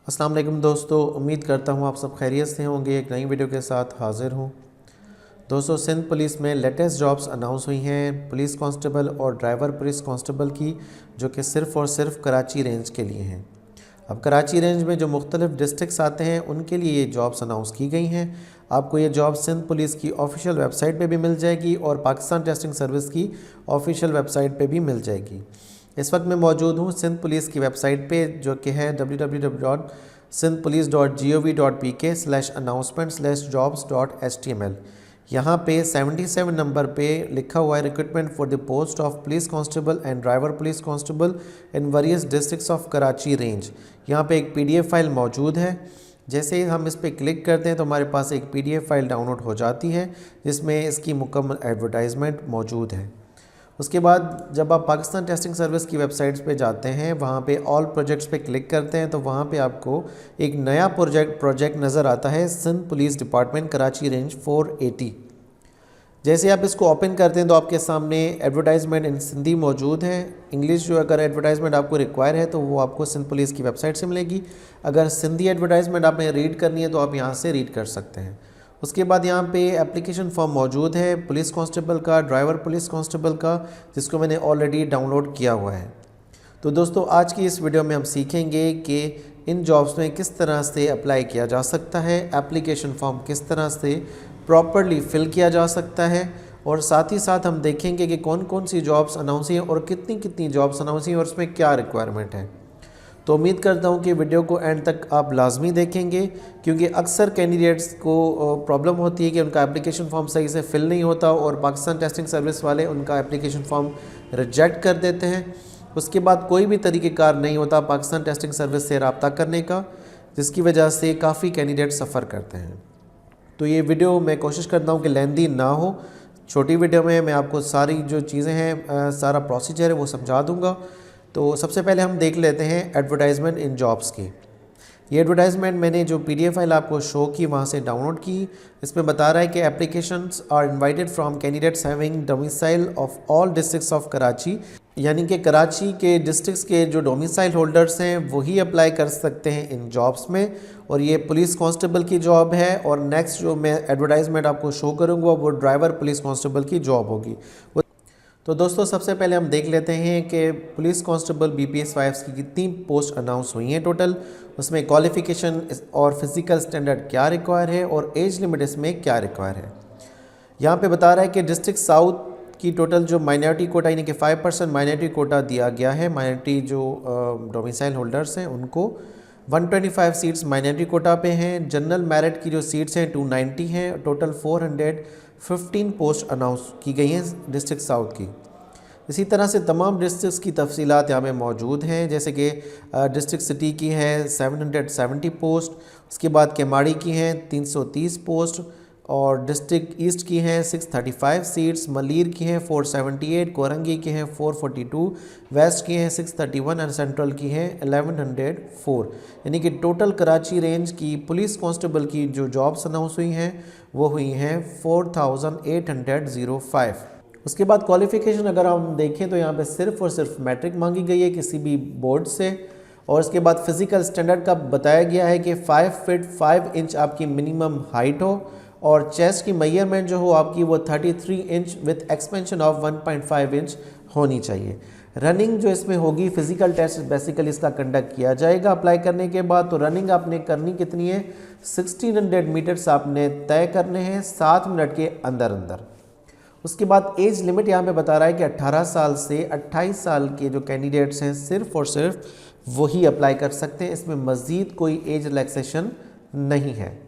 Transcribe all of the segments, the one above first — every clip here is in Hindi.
अस्सलाम वालेकुम दोस्तों, उम्मीद करता हूँ आप सब खैरियत से होंगे। एक नई वीडियो के साथ हाज़िर हूँ। दोस्तों, सिंध पुलिस में लेटेस्ट जॉब्स अनाउंस हुई हैं पुलिस कांस्टेबल और ड्राइवर पुलिस कांस्टेबल की, जो कि सिर्फ़ और सिर्फ कराची रेंज के लिए हैं। अब कराची रेंज में जो मुख्तलिफ डिस्ट्रिक्ट्स आते हैं उनके लिए ये जॉब्स अनाउंस की गई हैं। आपको ये जॉब सिंध पुलिस की ऑफिशियल वेबसाइट पे भी मिल जाएगी और पाकिस्तान टेस्टिंग सर्विस की ऑफिशियल वेबसाइट पे भी मिल जाएगी। इस वक्त मैं मौजूद हूँ सिंध पुलिस की वेबसाइट पे, जो कि है www.sindhpolice.gov.pk/announcement/jobs.html। यहाँ पे 77 नंबर पे लिखा हुआ है recruitment for the post of police constable and driver police constable in various districts of Karachi range. यहाँ पे एक पीडीएफ फाइल मौजूद है। जैसे ही हम इस पर क्लिक करते हैं तो हमारे पास एक पीडीएफ फाइल डाउनलोड हो जाती है, जिसमें इसकी मुकम्मल एडवर्टाइजमेंट मौजूद है। उसके बाद जब आप पाकिस्तान टेस्टिंग सर्विस की वेबसाइट्स पे जाते हैं, वहाँ पे ऑल प्रोजेक्ट्स पे क्लिक करते हैं तो वहाँ पे आपको एक नया प्रोजेक्ट नज़र आता है, Sindh police department Karachi range 480। जैसे आप इसको ओपन करते हैं तो आपके सामने एडवर्टाइजमेंट इन सिंधी मौजूद है। इंग्लिश जो अगर एडवर्टाइजमेंट आपको रिक्वायर है तो वो आपको सिंध पुलिस की वेबसाइट से मिलेगी। अगर सिंधी एडवर्टाइजमेंट आपने रीड करनी है तो आप यहाँ से रीड कर सकते हैं। उसके बाद यहाँ पे एप्लीकेशन फॉर्म मौजूद है पुलिस कांस्टेबल का, ड्राइवर पुलिस कांस्टेबल का, जिसको मैंने ऑलरेडी डाउनलोड किया हुआ है। तो दोस्तों, आज की इस वीडियो में हम सीखेंगे कि इन जॉब्स में किस तरह से अप्लाई किया जा सकता है, एप्लीकेशन फॉर्म किस तरह से प्रॉपरली फ़िल किया जा सकता है, और साथ ही साथ हम देखेंगे कि कौन कौन सी जॉब्स अनाउंस हैं और कितनी कितनी जॉब्स अनाउंस हैं और उसमें क्या रिक्वायरमेंट है। तो उम्मीद करता हूँ कि वीडियो को एंड तक आप लाजमी देखेंगे, क्योंकि अक्सर कैंडिडेट्स को प्रॉब्लम होती है कि उनका एप्लीकेशन फॉर्म सही से फ़िल नहीं होता और पाकिस्तान टेस्टिंग सर्विस वाले उनका एप्लीकेशन फॉर्म रिजेक्ट कर देते हैं। उसके बाद कोई भी तरीक़ेकार नहीं होता पाकिस्तान टेस्टिंग सर्विस से रब्ता करने का, जिसकी वजह से काफ़ी कैंडिडेट सफ़र करते हैं। तो ये वीडियो मैं कोशिश करता हूँ कि लेंदी ना हो। छोटी वीडियो में मैं आपको सारी जो चीज़ें हैं, सारा प्रोसीजर है वो समझा दूँगा। तो सबसे पहले हम देख लेते हैं एडवर्टाइजमेंट इन जॉब्स की। ये एडवर्टाइजमेंट मैंने जो पीडीएफ फाइल आपको शो की वहाँ से डाउनलोड की। इसमें बता रहा है कि applications are invited from candidates having domicile of all districts of Karachi, यानी कि कराची के डिस्ट्रिक्ट्स के जो डोमिसाइल होल्डर्स हैं वही अप्लाई कर सकते हैं इन जॉब्स में। और ये पुलिस कांस्टेबल की जॉब है, और नेक्स्ट जो मैं एडवर्टाइजमेंट आपको शो करूँगा वो ड्राइवर पुलिस कांस्टेबल की जॉब होगी। तो दोस्तों, सबसे पहले हम देख लेते हैं कि पुलिस कांस्टेबल बीपीएस वाइफ्स की कितनी पोस्ट अनाउंस हुई हैं टोटल, उसमें क्वालिफ़िकेशन और फिज़िकल स्टैंडर्ड क्या रिक्वायर है और एज लिमिट इसमें क्या रिक्वायर है। यहाँ पे बता रहा है कि डिस्ट्रिक्ट साउथ की टोटल जो माइनॉरिटी कोटा, यानी कि 5% माइनॉरिटी कोटा दिया गया है। माइनॉरिटी जो डोमिसाइल होल्डर्स हैं उनको 125 सीट्स माइनॉरिटी कोटा पे हैं। जनरल मेरिट की जो सीट्स हैं 290 हैं। टोटल 415 पोस्ट अनाउंस की गई हैं डिस्ट्रिक्ट साउथ की। इसी तरह से तमाम डिस्ट्रिक्ट्स की तफसीलात यहाँ पे मौजूद हैं, जैसे कि डिस्ट्रिक्ट सिटी की है 770 पोस्ट, उसके बाद केमाड़ी की हैं 330 पोस्ट, और डिस्ट्रिक्ट ईस्ट की हैं 635 सीट्स, मलीर की हैं 478, कोरंगी की हैं 442, वेस्ट की हैं 631 और सेंट्रल की हैं 1104। यानी कि टोटल कराची रेंज की पुलिस कांस्टेबल की जो जॉब्स अनाउंस हुई हैं वो हुई हैं 4805। उसके बाद क्वालिफ़िकेशन अगर हम देखें तो यहाँ पे सिर्फ़ और सिर्फ मैट्रिक मांगी गई है किसी भी बोर्ड से, और उसके बाद फ़िज़िकल स्टैंडर्ड का बताया गया है कि 5 फीट 5 इंच आपकी मिनिमम हाइट हो, और चेस्ट की मेजरमेंट जो हो आपकी वो 33 inch with expansion of 1.5 inch होनी चाहिए। रनिंग जो इसमें होगी, फ़िज़िकल टेस्ट बेसिकली इसका कंडक्ट किया जाएगा अप्लाई करने के बाद। तो रनिंग आपने करनी कितनी है, 1600 मीटर्स आपने तय करने हैं 7 मिनट के अंदर अंदर। उसके बाद एज लिमिट यहाँ पे बता रहा है कि 18 साल से 28 साल के जो कैंडिडेट्स हैं सिर्फ़ और सिर्फ वही अप्लाई कर सकते हैं, इसमें मज़ीद कोई एज रिलैक्सेशन नहीं है।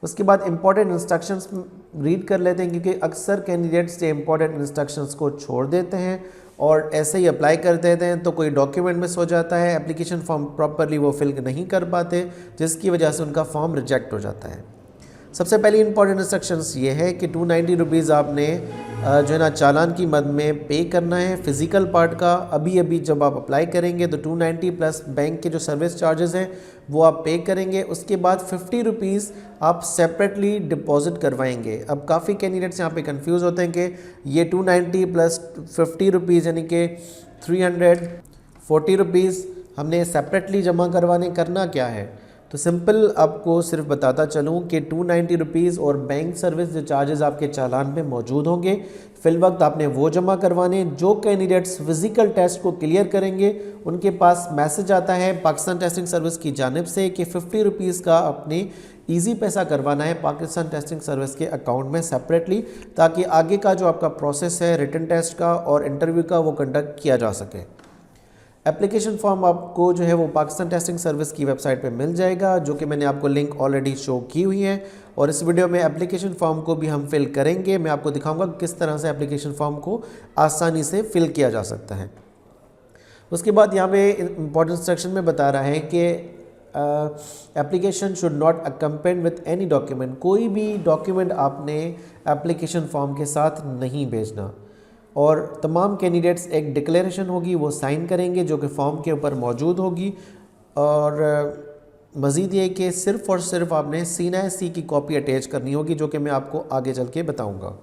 उसके बाद इंपॉर्टेंट इंस्ट्रक्शंस रीड कर लेते हैं, क्योंकि अक्सर कैंडिडेट्स ये इंपॉर्टेंट इंस्ट्रक्शंस को छोड़ देते हैं और ऐसे ही अप्लाई कर देते हैं, तो कोई डॉक्यूमेंट मिस हो जाता है, एप्लीकेशन फॉर्म प्रॉपरली वो फिल नहीं कर पाते, जिसकी वजह से उनका फॉर्म रिजेक्ट हो जाता है। सबसे पहली इंपॉर्टेंट इंस्ट्रक्शंस ये है कि 290 रुपीज़ आपने जो है ना चालान की मद में पे करना है फ़िज़िकल पार्ट का। अभी जब आप अप्लाई करेंगे तो 290 प्लस बैंक के जो सर्विस चार्जेस हैं वो आप पे करेंगे। उसके बाद 50 रुपीज़ आप सेपरेटली डिपॉजिट करवाएंगे। अब काफ़ी कैंडिडेट्स यहाँ पे कंफ्यूज होते हैं कि ये 290 प्लस 50 रुपीज़ यानी कि 340 रुपीज़ हमने सेपरेटली जमा करवाने करना क्या है, तो सिंपल आपको सिर्फ बताता चलूँ कि 290 रुपीज़ और बैंक सर्विस जो चार्जेस आपके चालान पे मौजूद होंगे, फिल वक्त आपने वो जमा करवाने। जो कैंडिडेट्स फिज़िकल टेस्ट को क्लियर करेंगे उनके पास मैसेज आता है पाकिस्तान टेस्टिंग सर्विस की जानिब से कि 50 रुपीज़ का अपने ईजी पैसा करवाना है पाकिस्तान टेस्टिंग सर्विस के अकाउंट में सेपरेटली, ताकि आगे का जो आपका प्रोसेस है रिटन टेस्ट का और इंटरव्यू का वो कंडक्ट किया जा सके। एप्लीकेशन फॉर्म आपको जो है वो पाकिस्तान टेस्टिंग सर्विस की वेबसाइट पे मिल जाएगा, जो कि मैंने आपको लिंक ऑलरेडी शो की हुई है, और इस वीडियो में एप्लीकेशन फॉर्म को भी हम फिल करेंगे। मैं आपको दिखाऊंगा किस तरह से एप्लीकेशन फॉर्म को आसानी से फिल किया जा सकता है। उसके बाद यहाँ पे इंपॉर्टेंट सेक्शन में बता रहा है कि application should not accompanied with any document, कोई भी डॉक्यूमेंट आपने एप्लीकेशन फॉर्म के साथ नहीं भेजना, और तमाम कैंडिडेट्स एक डिक्लेरेशन होगी वो साइन करेंगे जो कि फॉर्म के ऊपर मौजूद होगी। और मज़ीद ये कि सिर्फ़ और सिर्फ आपने CNIC की कॉपी अटैच करनी होगी, जो कि मैं आपको आगे चल के बताऊँगा।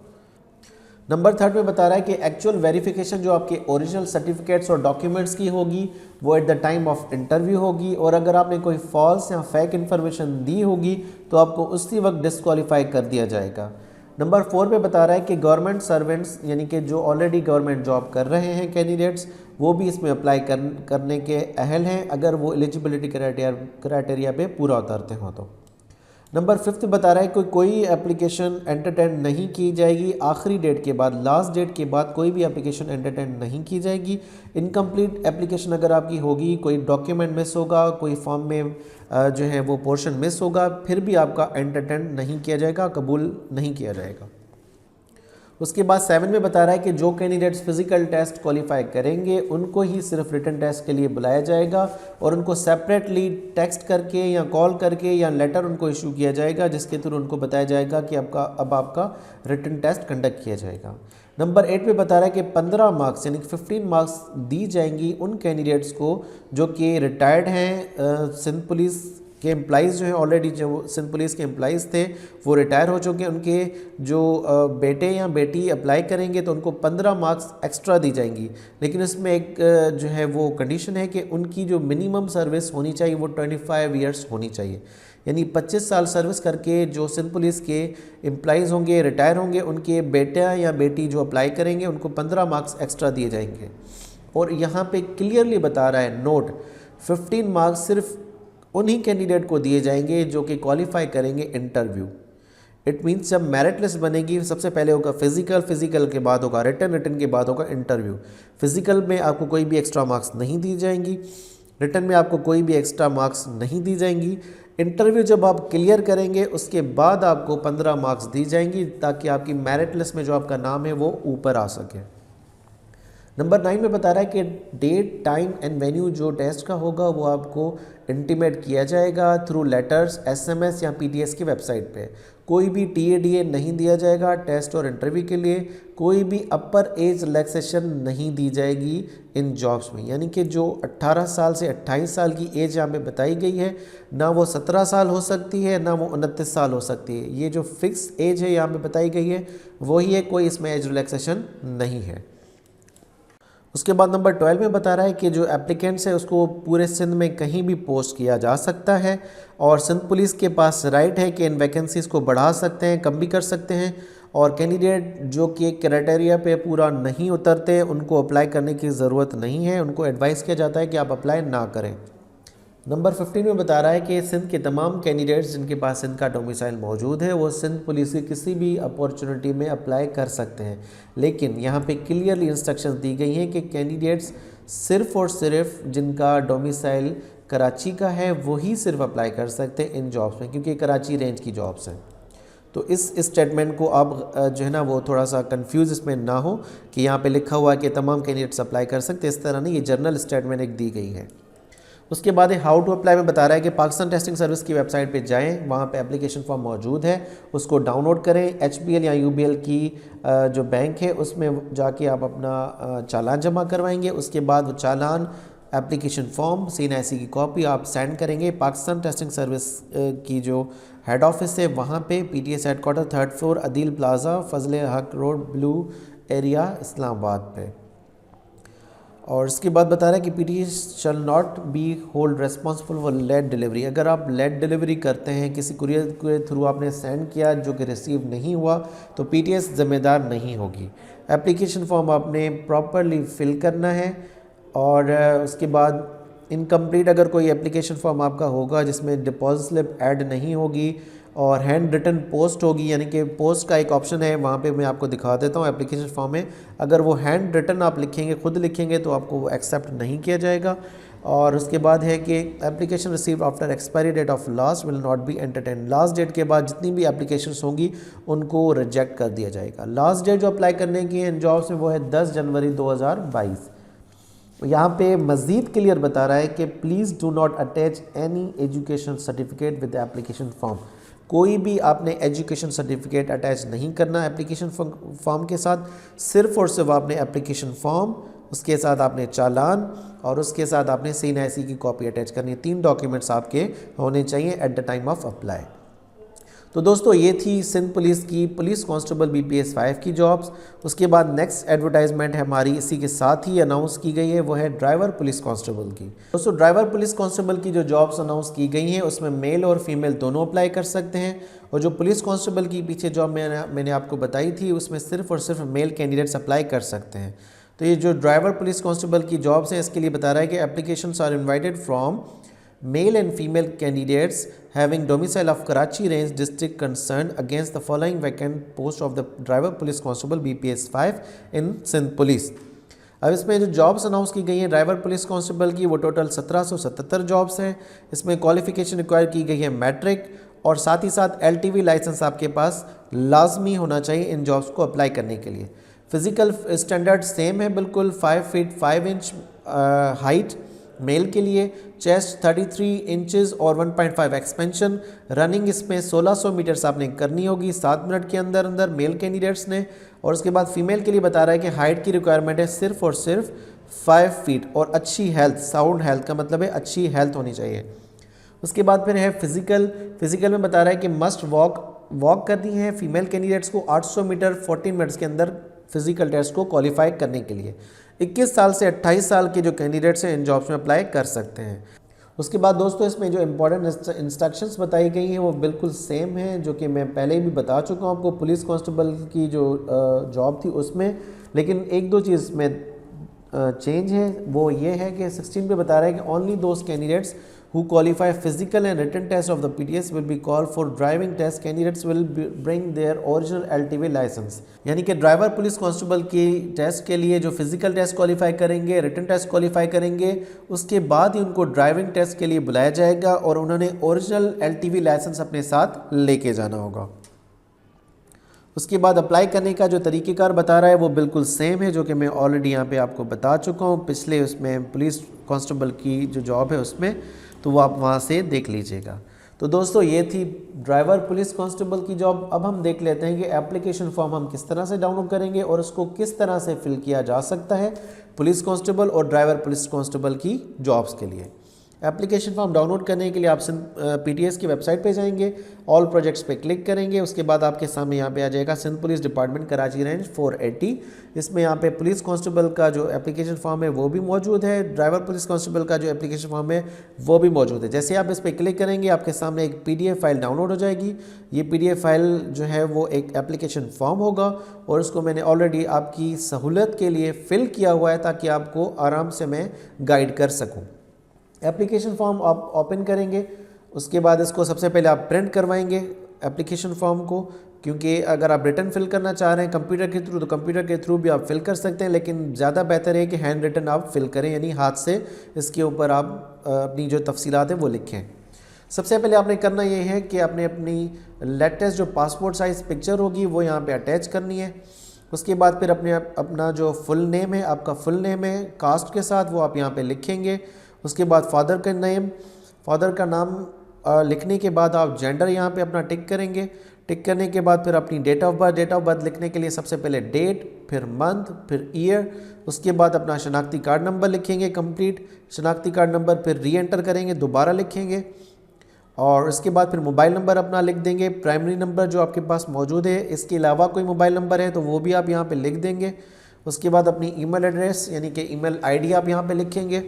नंबर 3 में बता रहा है कि एक्चुअल वेरिफिकेशन जो आपके ओरिजिनल सर्टिफिकेट्स और डॉक्यूमेंट्स की होगी वो at the time of interview होगी, और अगर आपने कोई फॉल्स या फेक इन्फॉर्मेशन दी होगी तो आपको उसी वक्त डिस्क्वालीफाई कर दिया जाएगा। नंबर 4 पे बता रहा है कि गवर्नमेंट सर्वेंट्स यानी कि जो ऑलरेडी गवर्नमेंट जॉब कर रहे हैं कैंडिडेट्स, वो भी इसमें अप्लाई करने के अहल हैं अगर वो एलिजिबिलिटी क्राइटेरिया पे पूरा उतरते हों तो। नंबर 5 बता रहा है कि कोई एप्लीकेशन एंटरटेन नहीं की जाएगी आखिरी डेट के बाद, लास्ट डेट के बाद कोई भी एप्लीकेशन एंटरटेन नहीं की जाएगी। इनकम्प्लीट एप्लीकेशन अगर आपकी होगी, कोई डॉक्यूमेंट मिस होगा, कोई फॉर्म में जो है वो पोर्शन मिस होगा, फिर भी आपका एंटरटेन नहीं किया जाएगा, कबूल नहीं किया जाएगा। उसके बाद 7 में बता रहा है कि जो कैंडिडेट्स फिजिकल टेस्ट क्वालिफाई करेंगे उनको ही सिर्फ रिटन टेस्ट के लिए बुलाया जाएगा, और उनको सेपरेटली टेक्स्ट करके या कॉल करके या लेटर उनको इशू किया जाएगा, जिसके थ्रू उनको बताया जाएगा कि अब आपका रिटन टेस्ट कंडक्ट किया जाएगा। नंबर 8 पे बता रहा है कि 15 मार्क्स यानी कि 15 मार्क्स दी जाएंगी उन कैंडिडेट्स को जो कि रिटायर्ड हैं। सिंध पुलिस के एम्प्लॉइज़ जो हैं, ऑलरेडी जो सिंध पुलिस के एम्प्लॉइज़ थे वो रिटायर हो चुके हैं, उनके जो बेटे या बेटी अप्लाई करेंगे तो उनको 15 मार्क्स एक्स्ट्रा दी जाएंगी। लेकिन इसमें एक जो है वो कंडीशन है कि उनकी जो मिनिमम सर्विस होनी चाहिए वो 25 ईयर्स होनी चाहिए, यानी 25 साल सर्विस करके जो सिंध पुलिस के एम्प्लॉइज़ होंगे, रिटायर होंगे, उनके बेटा या बेटी जो अप्लाई करेंगे उनको 15 मार्क्स एक्स्ट्रा दिए जाएंगे। और यहाँ पे क्लियरली बता रहा है नोट, 15 मार्क्स सिर्फ उन्हीं कैंडिडेट को दिए जाएंगे जो कि क्वालिफाई करेंगे इंटरव्यू। इट मीन्स जब मेरिट लिस्ट बनेगी सबसे पहले होगा फिजिकल के बाद होगा रिटन के बाद होगा इंटरव्यू। फिजिकल में आपको कोई भी एक्स्ट्रा मार्क्स नहीं दी जाएंगी, रिटन में आपको कोई भी एक्स्ट्रा मार्क्स नहीं दी जाएंगी। इंटरव्यू जब आप क्लियर करेंगे उसके बाद आपको 15 मार्क्स दी जाएंगी, ताकि आपकी मेरिट लिस्ट में जो आपका नाम है वो ऊपर आ सके। नंबर 9 में बता रहा है कि डेट, टाइम एंड वेन्यू जो टेस्ट का होगा वो आपको इंटीमेट किया जाएगा थ्रू लेटर्स, SMS या PTS की वेबसाइट पे। कोई भी TADA नहीं दिया जाएगा टेस्ट और इंटरव्यू के लिए। कोई भी अपर एज रिलैक्सेशन नहीं दी जाएगी इन जॉब्स में, यानी कि जो 18 साल से 28 साल की एज यहाँ पे बताई गई है, ना वो 17 साल हो सकती है ना वो 29 साल हो सकती है। ये जो फिक्स एज है यहाँ पे बताई गई है वही है, कोई इसमें एज रिलैक्सेशन नहीं है। उसके बाद नंबर 12 में बता रहा है कि जो एप्लीकेंट्स है उसको पूरे सिंध में कहीं भी पोस्ट किया जा सकता है, और सिंध पुलिस के पास राइट है कि इन वैकेंसीज़ को बढ़ा सकते हैं, कम भी कर सकते हैं। और कैंडिडेट जो कि क्राइटेरिया पे पूरा नहीं उतरते उनको अप्लाई करने की ज़रूरत नहीं है, उनको एडवाइस किया जाता है कि आप अप्लाई ना करें। नंबर 15 में बता रहा है कि सिंध के तमाम कैंडिडेट्स जिनके पास सिंध का डोमिसाइल मौजूद है वो सिंध पुलिस की किसी भी अपॉर्चुनिटी में अप्लाई कर सकते हैं, लेकिन यहाँ पे क्लियरली इंस्ट्रक्शंस दी गई हैं कि कैंडिडेट्स सिर्फ़ और सिर्फ जिनका डोमिसाइल कराची का है वही सिर्फ अप्लाई कर सकते हैं इन जॉब्स में, क्योंकि कराची रेंज की जॉब्स हैं। तो इस स्टेटमेंट को आप जो है ना वो थोड़ा सा कंफ्यूज इसमें ना हो कि यहाँ पे लिखा हुआ है कि तमाम कैंडिडेट्स अप्लाई कर सकते हैं, इस तरह नहीं, ये जनरल स्टेटमेंट एक दी गई है। उसके बाद हाउ टू अप्लाई में बता रहा है कि पाकिस्तान टेस्टिंग सर्विस की वेबसाइट पे जाएं, वहाँ पे एप्लीकेशन फॉर्म मौजूद है, उसको डाउनलोड करें। HBL या UBL की जो बैंक है उसमें जाके आप अपना चालान जमा करवाएंगे। उसके बाद वो चालान, एप्लीकेशन फॉर्म, CNIC की कॉपी आप सेंड करेंगे पाकिस्तान टेस्टिंग सर्विस की जो हेड ऑफिस है वहाँ पे, PTS headquarter 3rd floor Adeel plaza, Fazal Haq road, blue area, Islamabad पे। और इसके बाद बता रहा है कि PTS shall not be hold responsible for late delivery. अगर आप लेट डिलीवरी करते हैं, किसी कुरियर के थ्रू आपने सेंड किया जो कि रिसीव नहीं हुआ, तो पीटीएस जिम्मेदार नहीं होगी। एप्लीकेशन फॉर्म आपने प्रॉपरली फिल करना है। और उसके बाद इनकम्प्लीट अगर कोई एप्लीकेशन फॉर्म आपका होगा जिसमें डिपॉजिट स्लिप ऐड नहीं होगी और हैंड रिटन पोस्ट होगी, यानी कि पोस्ट का एक ऑप्शन है, वहाँ पे मैं आपको दिखा देता हूँ एप्लीकेशन फॉर्म में, अगर वो हैंड रिटन आप लिखेंगे, खुद लिखेंगे, तो आपको वो एक्सेप्ट नहीं किया जाएगा। और उसके बाद है कि application receive after expiry date of last will not be entertain. Last date के बाद जितनी भी एप्लीकेशंस होंगी उनको रिजेक्ट कर दिया जाएगा। लास्ट डेट जो अप्लाई करने की है इन जॉब्स में वो है 10 जनवरी 2022। यहाँ पे मज़ीद क्लियर बता रहा है कि please do not attach any education certificate with application form. कोई भी आपने एजुकेशन सर्टिफिकेट अटैच नहीं करना एप्लीकेशन फॉर्म के साथ। सिर्फ़ और सिर्फ आपने एप्लीकेशन फॉर्म, उसके साथ आपने चालान और उसके साथ आपने CNIC की कॉपी अटैच करनी है। 3 डॉक्यूमेंट्स आपके होने चाहिए at the time of apply. तो दोस्तों ये थी सिंध पुलिस की पुलिस कांस्टेबल BPS 5 की जॉब्स। उसके बाद नेक्स्ट एडवर्टाइजमेंट है हमारी इसी के साथ ही अनाउंस की गई है, वो है ड्राइवर पुलिस कांस्टेबल की। दोस्तों ड्राइवर पुलिस कांस्टेबल की जो जॉब्स अनाउंस की गई हैं उसमें मेल और फीमेल दोनों अप्लाई कर सकते हैं। और जो पुलिस कांस्टेबल की पीछे जॉब मैंने आपको बताई थी उसमें सिर्फ और सिर्फ मेल कैंडिडेट्स अप्लाई कर सकते हैं। तो ये जो ड्राइवर पुलिस कांस्टेबल की जॉब्स हैं इसके लिए बता रहा है कि applications are invited from male and female candidates having domicile of Karachi range district concerned against the following vacant post of the driver police constable BPS 5 in Sindh Police। अब इसमें जो जॉब्स अनाउंस की गई हैं ड्राइवर पुलिस कांस्टेबल की वो टोटल 1777 जॉब्स हैं। इसमें क्वालिफिकेशन रिक्वायर की गई है मैट्रिक और साथ ही साथ LTV लाइसेंस आपके पास लाजमी होना चाहिए इन जॉब्स को अप्लाई करने के लिए। फिजिकल स्टैंडर्ड सेम है बिल्कुल, 5 फीट 5 इंच हाइट मेल के लिए, चेस्ट 33 इंचेस और 1.5 एक्सपेंशन। रनिंग इसमें 1600 मीटर्स आपने करनी होगी 7 मिनट के अंदर अंदर मेल कैंडिडेट्स ने। और उसके बाद फीमेल के लिए बता रहा है कि हाइट की रिक्वायरमेंट है सिर्फ और सिर्फ 5 फीट और अच्छी हेल्थ, साउंड हेल्थ का मतलब है अच्छी हेल्थ होनी चाहिए। उसके बाद फिर है फिजिकल में बता रहा है कि मस्ट वॉक करनी है फीमेल कैंडिडेट्स को 800 मीटर 14 मिनट्स के अंदर फिजिकल टेस्ट को क्वालिफाई करने के लिए। 21 साल से 28 साल के जो कैंडिडेट्स हैं इन जॉब्स में अप्लाई कर सकते हैं। उसके बाद दोस्तों इसमें जो इम्पोर्टेंट इंस्ट्रक्शंस बताई गई हैं वो बिल्कुल सेम हैं जो कि मैं पहले भी बता चुका हूँ आपको पुलिस कांस्टेबल की जो जॉब थी उसमें, लेकिन एक दो चीज़ में चेंज है। वो ये है कि 16 पे बता रहा है कि only those candidates who qualify physical and written test of the PTS will be called for driving test। candidates will bring their original LTV license। यानी कि ड्राइवर पुलिस कांस्टेबल की टेस्ट के लिए जो फिजिकल टेस्ट क्वालिफाई करेंगे, रिटन टेस्ट क्वालिफाई करेंगे, उसके बाद ही उनको ड्राइविंग टेस्ट के लिए बुलाया जाएगा और उन्होंने ओरिजिनल LTV लाइसेंस अपने साथ लेके जाना होगा। उसके बाद अप्लाई करने का जो तरीक़ेकार बता रहा है वो बिल्कुल सेम है जो कि मैं ऑलरेडी यहाँ पे आपको बता चुका हूँ पिछले उसमें पुलिस कांस्टेबल की जो जॉब है उसमें, तो वो आप वहाँ से देख लीजिएगा। तो दोस्तों ये थी ड्राइवर पुलिस कांस्टेबल की जॉब। अब हम देख लेते हैं कि एप्लीकेशन फॉर्म हम किस तरह से डाउनलोड करेंगे और उसको किस तरह से फिल किया जा सकता है पुलिस कांस्टेबल और ड्राइवर पुलिस कांस्टेबल की जॉब्स के लिए। एप्लीकेशन फॉर्म डाउनलोड करने के लिए आप PTS की वेबसाइट पे जाएंगे, ऑल प्रोजेक्ट्स पे क्लिक करेंगे, उसके बाद आपके सामने यहाँ पे आ जाएगा Sindh police department Karachi range 480। इसमें यहाँ पे पुलिस कांस्टेबल का जो एप्लीकेशन फॉर्म है वो भी मौजूद है, ड्राइवर पुलिस कांस्टेबल का जो एप्लीकेशन फॉर्म है वो भी मौजूद है। जैसे आप इस पर क्लिक करेंगे आपके सामने एक PDF फाइल डाउनलोड हो जाएगी। ये PDF फाइल जो है वो एक एप्लीकेशन फॉर्म होगा और उसको मैंने ऑलरेडी आपकी सहूलत के लिए फ़िल किया हुआ है ताकि आपको आराम से मैं गाइड कर सकूँ। एप्लीकेशन फॉर्म आप ओपन करेंगे, उसके बाद इसको सबसे पहले आप प्रिंट करवाएंगे एप्लीकेशन फॉर्म को, क्योंकि अगर आप रिटन फिल करना चाह रहे हैं कंप्यूटर के थ्रू तो कंप्यूटर के थ्रू भी आप फिल कर सकते हैं, लेकिन ज़्यादा बेहतर है कि हैंड रिटन आप फिल करें, यानी हाथ से इसके ऊपर आप अपनी जो तफसीलात हैं वो लिखें। सबसे पहले आपने करना ये है कि आपने अपनी लेटेस्ट जो पासपोर्ट साइज़ पिक्चर होगी वो यहाँ पर अटैच करनी है। उसके बाद फिर अपना जो फुल नेम है, आपका फुल नेम है कास्ट के साथ, वो आप यहाँ पर लिखेंगे। उसके बाद फादर का नाम लिखने के बाद आप जेंडर यहाँ पे अपना टिक करेंगे। टिक करने के बाद फिर अपनी डेट ऑफ बर्थ लिखने के लिए सबसे पहले डेट, फिर मंथ, फिर ईयर। उसके बाद अपना शनाख्ती कार्ड नंबर लिखेंगे कंप्लीट, शनाख्ती कार्ड नंबर फिर री एंटर करेंगे, दोबारा लिखेंगे और इसके बाद फिर मोबाइल नंबर अपना लिख देंगे, प्राइमरी नंबर जो आपके पास मौजूद है। इसके अलावा कोई मोबाइल नंबर है तो वो भी आप यहाँ पर लिख देंगे। उसके बाद अपनी ईमेल एड्रेस यानी कि ईमेल आईडी आप यहाँ पे लिखेंगे।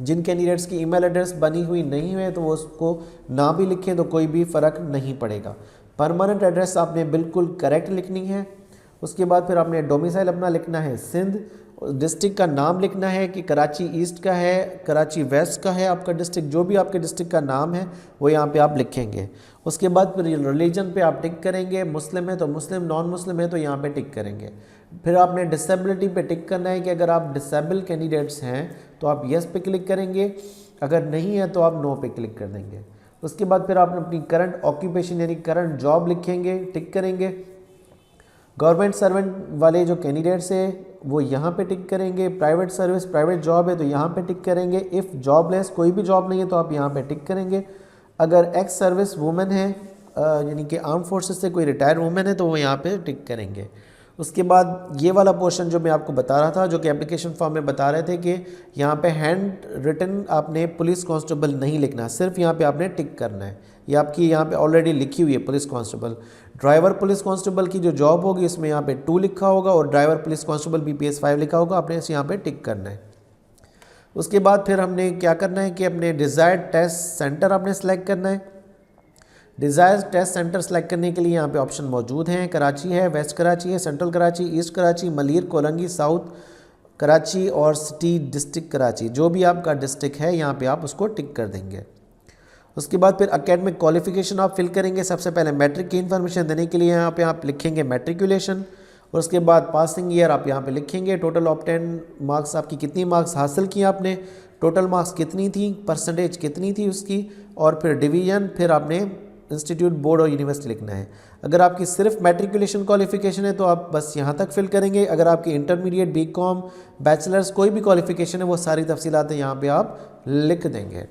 जिन कैंडिडेट्स की ईमेल एड्रेस बनी हुई नहीं है तो वो उसको ना भी लिखें तो कोई भी फ़र्क नहीं पड़ेगा। परमानेंट एड्रेस आपने बिल्कुल करेक्ट लिखनी है। उसके बाद फिर आपने डोमिसाइल अपना लिखना है सिंध, डिस्ट्रिक्ट का नाम लिखना है कि कराची ईस्ट का है, कराची वेस्ट का है आपका डिस्ट्रिक्ट, जो भी आपके डिस्ट्रिक्ट का नाम है वो यहाँ पे आप लिखेंगे। उसके बाद फिर रिलीजन पे आप टिक करेंगे, मुस्लिम है तो मुस्लिम, नॉन मुस्लिम है तो यहाँ पे टिक करेंगे। फिर आपने डिसेबिलिटी पे टिक करना है कि अगर आप डिसेबल कैंडिडेट्स हैं तो आप येस पे क्लिक करेंगे, अगर नहीं है तो आप नो पे क्लिक कर देंगे। उसके बाद फिर आपने अपनी करंट ऑक्यूपेशन यानी करंट जॉब लिखेंगे, टिक करेंगे। गवर्नमेंट सर्वेंट वाले जो कैंडिडेट्स हैं वो यहाँ पे टिक करेंगे। प्राइवेट सर्विस, प्राइवेट जॉब है तो यहाँ पे टिक करेंगे। इफ़ जॉबलेस, कोई भी जॉब नहीं है तो आप यहाँ पे टिक करेंगे। अगर एक्स सर्विस वुमेन है यानी कि आर्म फोर्सेस से कोई रिटायर वुमेन है तो वो यहाँ पे टिक करेंगे। उसके बाद ये वाला पोर्शन जो मैं आपको बता रहा था, जो कि एप्लीकेशन फॉर्म में बता रहे थे कि यहाँ पे हैंड रिटन आपने पुलिस कांस्टेबल नहीं लिखना, सिर्फ यहाँ पे आपने टिक करना है। ये आपकी यहाँ पे ऑलरेडी लिखी हुई है police constable. Driver police constable की जो जॉब होगी इसमें यहाँ पे 2 लिखा होगा और ड्राइवर पुलिस कांस्टेबल BPS 5 लिखा होगा, आपने इस यहाँ पे टिक करना है। उसके बाद फिर हमने क्या करना है कि अपने डिज़ायर्ड टेस्ट सेंटर आपने सेलेक्ट करना है। डिज़ायर्ड टेस्ट सेंटर सेलेक्ट करने के लिए यहाँ पे ऑप्शन मौजूद हैं, कराची है, वेस्ट कराची है, central Karachi, east Karachi, Malir, Korangi, south Karachi और सिटी डिस्ट्रिक्ट कराची। जो भी आपका डिस्ट्रिक्ट है यहाँ पे आप उसको टिक कर देंगे। उसके बाद फिर एकेडमिक क्वालिफिकेशन आप फिल करेंगे। सबसे पहले मैट्रिक की इन्फॉर्मेशन देने के लिए यहाँ पे आप लिखेंगे मैट्रिकुलेशन, और उसके बाद पासिंग ईयर आप यहाँ पे लिखेंगे। टोटल ऑब्टेन मार्क्स, आपकी कितनी मार्क्स हासिल किए आपने, टोटल मार्क्स कितनी थी, परसेंटेज कितनी थी उसकी, और फिर डिवीजन, फिर आपने इंस्टीट्यूट, बोर्ड और यूनिवर्सिटी लिखना है। अगर आपकी सिर्फ मैट्रिकुलेशन क्वालिफिकेशन है तो आप बस यहाँ तक फिल करेंगे। अगर आपकी इंटरमीडिएट, BCom, बैचलर्स, कोई भी क्वालिफिकेशन है वो सारी तफसीलातें यहाँ पे आप लिख देंगे।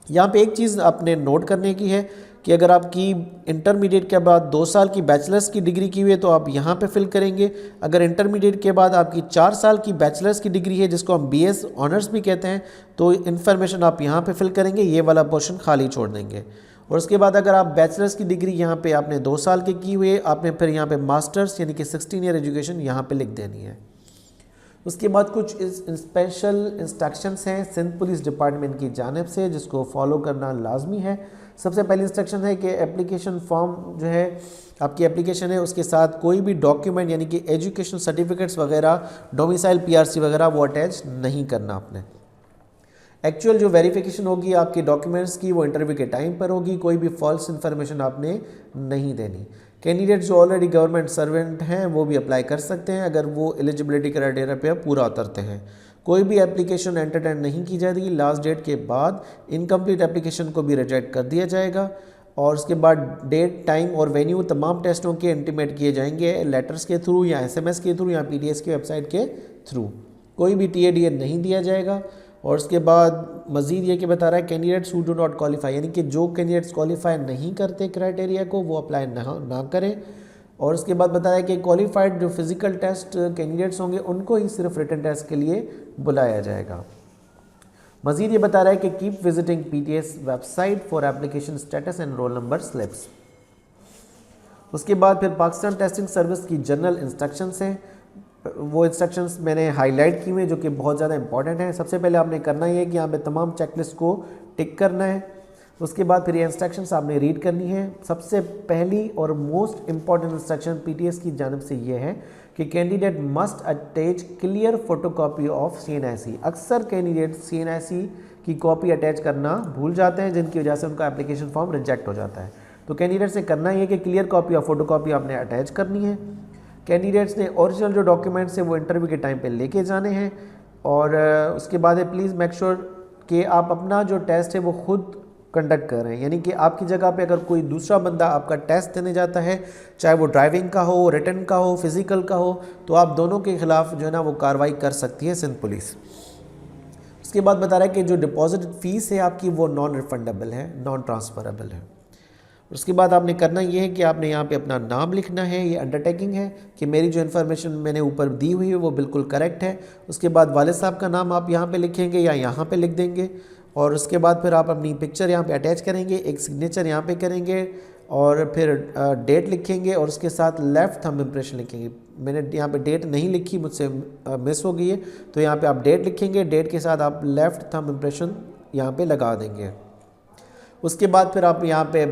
यहाँ पे एक चीज़ आपने नोट करने की है कि अगर आपकी इंटरमीडिएट के बाद 2 साल की बैचलर्स की डिग्री की हुई है तो आप यहाँ पे फिल करेंगे। अगर इंटरमीडिएट के बाद आपकी 4 साल की बैचलर्स की डिग्री है जिसको हम BS ऑनर्स भी कहते हैं तो इन्फॉर्मेशन आप यहाँ पे फिल करेंगे, ये वाला पोर्शन खाली छोड़ देंगे। और उसके बाद अगर आप बैचलर्स की डिग्री यहाँ पे आपने 2 साल की हुई है, आपने फिर यहाँ पे मास्टर्स यानी कि 16 ईयर एजुकेशन यहाँ पे लिख देनी है। उसके बाद कुछ स्पेशल इंस्ट्रक्शंस हैं सिंध पुलिस डिपार्टमेंट की जानिब से जिसको फॉलो करना लाजमी है। सबसे पहली इंस्ट्रक्शन है कि एप्लीकेशन फॉर्म जो है आपकी एप्लीकेशन है उसके साथ कोई भी डॉक्यूमेंट यानी कि एजुकेशन सर्टिफिकेट्स वगैरह, डोमिसाइल PRC वगैरह वो अटैच नहीं करना आपने। एक्चुअल जो वेरिफिकेशन होगी आपके डॉक्यूमेंट्स की वो इंटरव्यू के टाइम पर होगी, कोई भी फॉल्स इन्फॉर्मेशन आपने नहीं देनी। कैंडिडेट जो ऑलरेडी गवर्नमेंट सर्वेंट हैं वो भी अप्लाई कर सकते हैं अगर वो एलिजिबिलिटी क्राइटेरिया पे पूरा उतरते हैं। कोई भी एप्लीकेशन एंटरटेन नहीं की जाएगी, लास्ट डेट के बाद इनकम्प्लीट एप्लीकेशन को भी रिजेक्ट कर दिया जाएगा। और उसके बाद डेट, टाइम और वेन्यू तमाम टेस्टों के इंटीमेट किए जाएंगे लेटर्स के थ्रू या SMS के थ्रू या PTS की वेबसाइट के थ्रू, कोई भी TA नहीं दिया जाएगा। और उसके बाद मज़ीद ये कि बता रहा है candidates who do not qualify यानी कि जो कैंडिडेट्स क्वालिफाई नहीं करते क्राइटेरिया को वो अप्लाई ना करें। और उसके बाद बता रहा है कि क्वालिफाइड जो फिज़िकल टेस्ट कैंडिडेट्स होंगे उनको ही सिर्फ रिटन टेस्ट के लिए बुलाया जाएगा। मज़ीद ये बता रहा है कि keep visiting PTS website for application status and roll number slips. उसके बाद फिर पाकिस्तान टेस्टिंग सर्विस की जनरल इंस्ट्रक्शंस हैं, वो इंस्ट्रक्शंस मैंने हाईलाइट की हुई हैं जो कि बहुत ज़्यादा इंपॉर्टेंट है। सबसे पहले आपने करना ये है कि यहाँ पे तमाम चेकलिस्ट को टिक करना है। उसके बाद फिर ये इंस्ट्रक्शंस आपने रीड करनी है। सबसे पहली और मोस्ट इंपॉर्टेंट इंस्ट्रक्शन PTS की जानिब से ये है कि candidate must attach clear photocopy of CNIC। अक्सर कैंडिडेट CNIC की कॉपी अटैच करना भूल जाते हैं जिनकी वजह से उनका एप्लीकेशन फॉर्म रिजेक्ट हो जाता है। तो कैंडिडेट से करना ये कि क्लियर कॉपी और फोटोकॉपी आपने अटैच करनी है। कैंडिडेट्स ने ओरिजिनल जो डॉक्यूमेंट्स हैं वो इंटरव्यू के टाइम पे लेके जाने हैं। और उसके बाद प्लीज़ मेक श्योर कि आप अपना जो टेस्ट है वो खुद कंडक्ट कर रहे हैं, यानी कि आपकी जगह पे अगर कोई दूसरा बंदा आपका टेस्ट देने जाता है, चाहे वो ड्राइविंग का हो, रिटन का हो, फिज़िकल का हो, तो आप दोनों के खिलाफ जो है ना वो कार्रवाई कर सकती है सिंध पुलिस। उसके बाद बता रहा है कि जो डिपॉजिट फ़ीस है आपकी वो नॉन रिफंडेबल है, नॉन ट्रांसफ़रेबल है। उसके बाद आपने करना ये है कि आपने यहाँ पे अपना नाम लिखना है, ये अंडरटेकिंग है कि मेरी जो इन्फॉर्मेशन मैंने ऊपर दी हुई है वो बिल्कुल करेक्ट है। उसके बाद वालिद साहब का नाम आप यहाँ पे लिखेंगे या यहाँ पे लिख देंगे। और उसके बाद फिर आप अपनी पिक्चर यहाँ पे अटैच करेंगे, एक सिग्नेचर यहाँ पे करेंगे, और फिर डेट लिखेंगे और उसके साथ लेफ़्ट थंब इम्प्रेशन लिखेंगे। मैंने यहाँ पे डेट नहीं लिखी, मुझसे मिस हो गई है, तो यहाँ पे आप डेट लिखेंगे, डेट के साथ आप लेफ़्ट थंब इम्प्रेशन यहाँ पे लगा देंगे। उसके बाद फिर आप यहाँ पे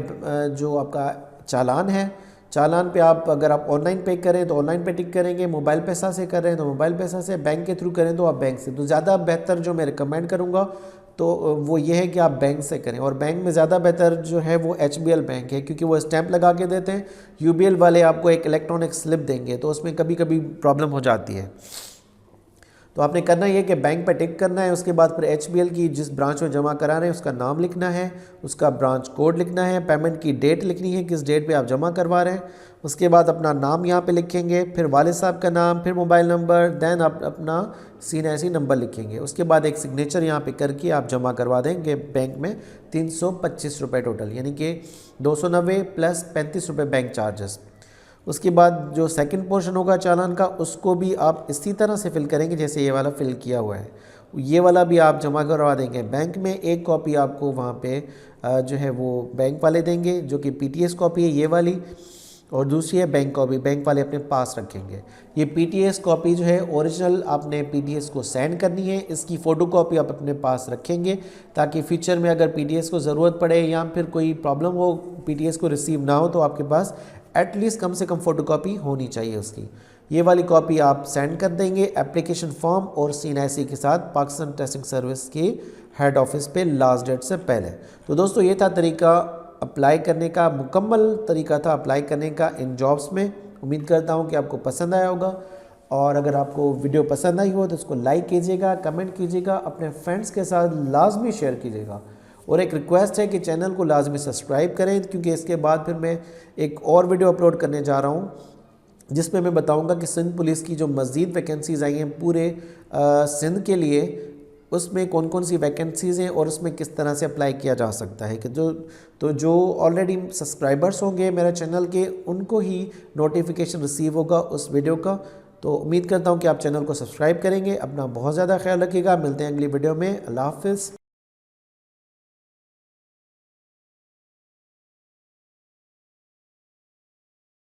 जो आपका चालान है, चालान पे आप अगर आप ऑनलाइन पे करें तो ऑनलाइन पे टिक करेंगे, मोबाइल पैसा से कर रहे हैं तो मोबाइल पैसा से, बैंक के थ्रू करें तो आप बैंक से। तो ज़्यादा बेहतर जो मैं रिकमेंड करूँगा तो वो ये है कि आप बैंक से करें, और बैंक में ज़्यादा बेहतर जो है वो HBL बैंक है, क्योंकि वो स्टैंप लगा के देते हैं। UBL वाले आपको एक इलेक्ट्रॉनिक स्लिप देंगे, तो उसमें कभी कभी प्रॉब्लम हो जाती है। तो आपने करना ये कि बैंक पे टिक करना है, उसके बाद फिर HBL की जिस ब्रांच में जमा करा रहे हैं उसका नाम लिखना है, उसका ब्रांच कोड लिखना है, पेमेंट की डेट लिखनी है, किस डेट पे आप जमा करवा रहे हैं। उसके बाद अपना नाम यहाँ पे लिखेंगे, फिर वालिद साहब का नाम, फिर मोबाइल नंबर, देन आप अपना CNIC नंबर लिखेंगे। उसके बाद एक सिग्नेचर यहाँ पे करके आप जमा करवा देंगे बैंक में 325 रुपये टोटल, यानी कि 290 प्लस 35 रुपये बैंक चार्जेस। उसके बाद जो सेकंड पोर्शन होगा चालान का, उसको भी आप इसी तरह से फिल करेंगे जैसे ये वाला फिल किया हुआ है। ये वाला भी आप जमा करवा देंगे बैंक में। एक कॉपी आपको वहाँ पे जो है वो बैंक वाले देंगे, जो कि PTS कॉपी है ये वाली, और दूसरी है बैंक कॉपी, बैंक वाले अपने पास रखेंगे। ये PTS कॉपी जो है ओरिजिनल आपने PTS को सेंड करनी है, इसकी फ़ोटो कॉपी आप अपने पास रखेंगे, ताकि फ्यूचर में अगर PTS को ज़रूरत पड़े या फिर कोई प्रॉब्लम हो, PTS को रिसीव ना हो, तो आपके पास एटलीस्ट कम से कम फ़ोटोकॉपी होनी चाहिए उसकी। ये वाली कॉपी आप सेंड कर देंगे एप्लीकेशन फॉर्म और CNIC के साथ पाकिस्तान टेस्टिंग सर्विस के हेड ऑफिस पे लास्ट डेट से पहले। तो दोस्तों ये था तरीका अप्लाई करने का, मुकम्मल तरीका था अप्लाई करने का इन जॉब्स में। उम्मीद करता हूँ कि आपको पसंद आया होगा, और अगर आपको वीडियो पसंद आई हो तो उसको लाइक कीजिएगा, कमेंट कीजिएगा, अपने फ्रेंड्स के साथ लाजमी शेयर कीजिएगा, और एक रिक्वेस्ट है कि चैनल को लाजमी सब्सक्राइब करें, क्योंकि इसके बाद फिर मैं एक और वीडियो अपलोड करने जा रहा हूँ जिसमें मैं बताऊंगा कि सिंध पुलिस की जो मज़ीद वैकेंसीज़ आई हैं पूरे सिंध के लिए, उसमें कौन कौन सी वैकेंसीज़ हैं और उसमें किस तरह से अप्लाई किया जा सकता है। कि जो ऑलरेडी सब्सक्राइबर्स होंगे मेरे चैनल के, उनको ही नोटिफिकेशन रिसीव होगा उस वीडियो का। तो उम्मीद करता हूँ कि आप चैनल को सब्सक्राइब करेंगे। अपना बहुत ज़्यादा ख्याल रखिएगा, मिलते हैं अगली वीडियो में। अल्लाह हाफ़िज़।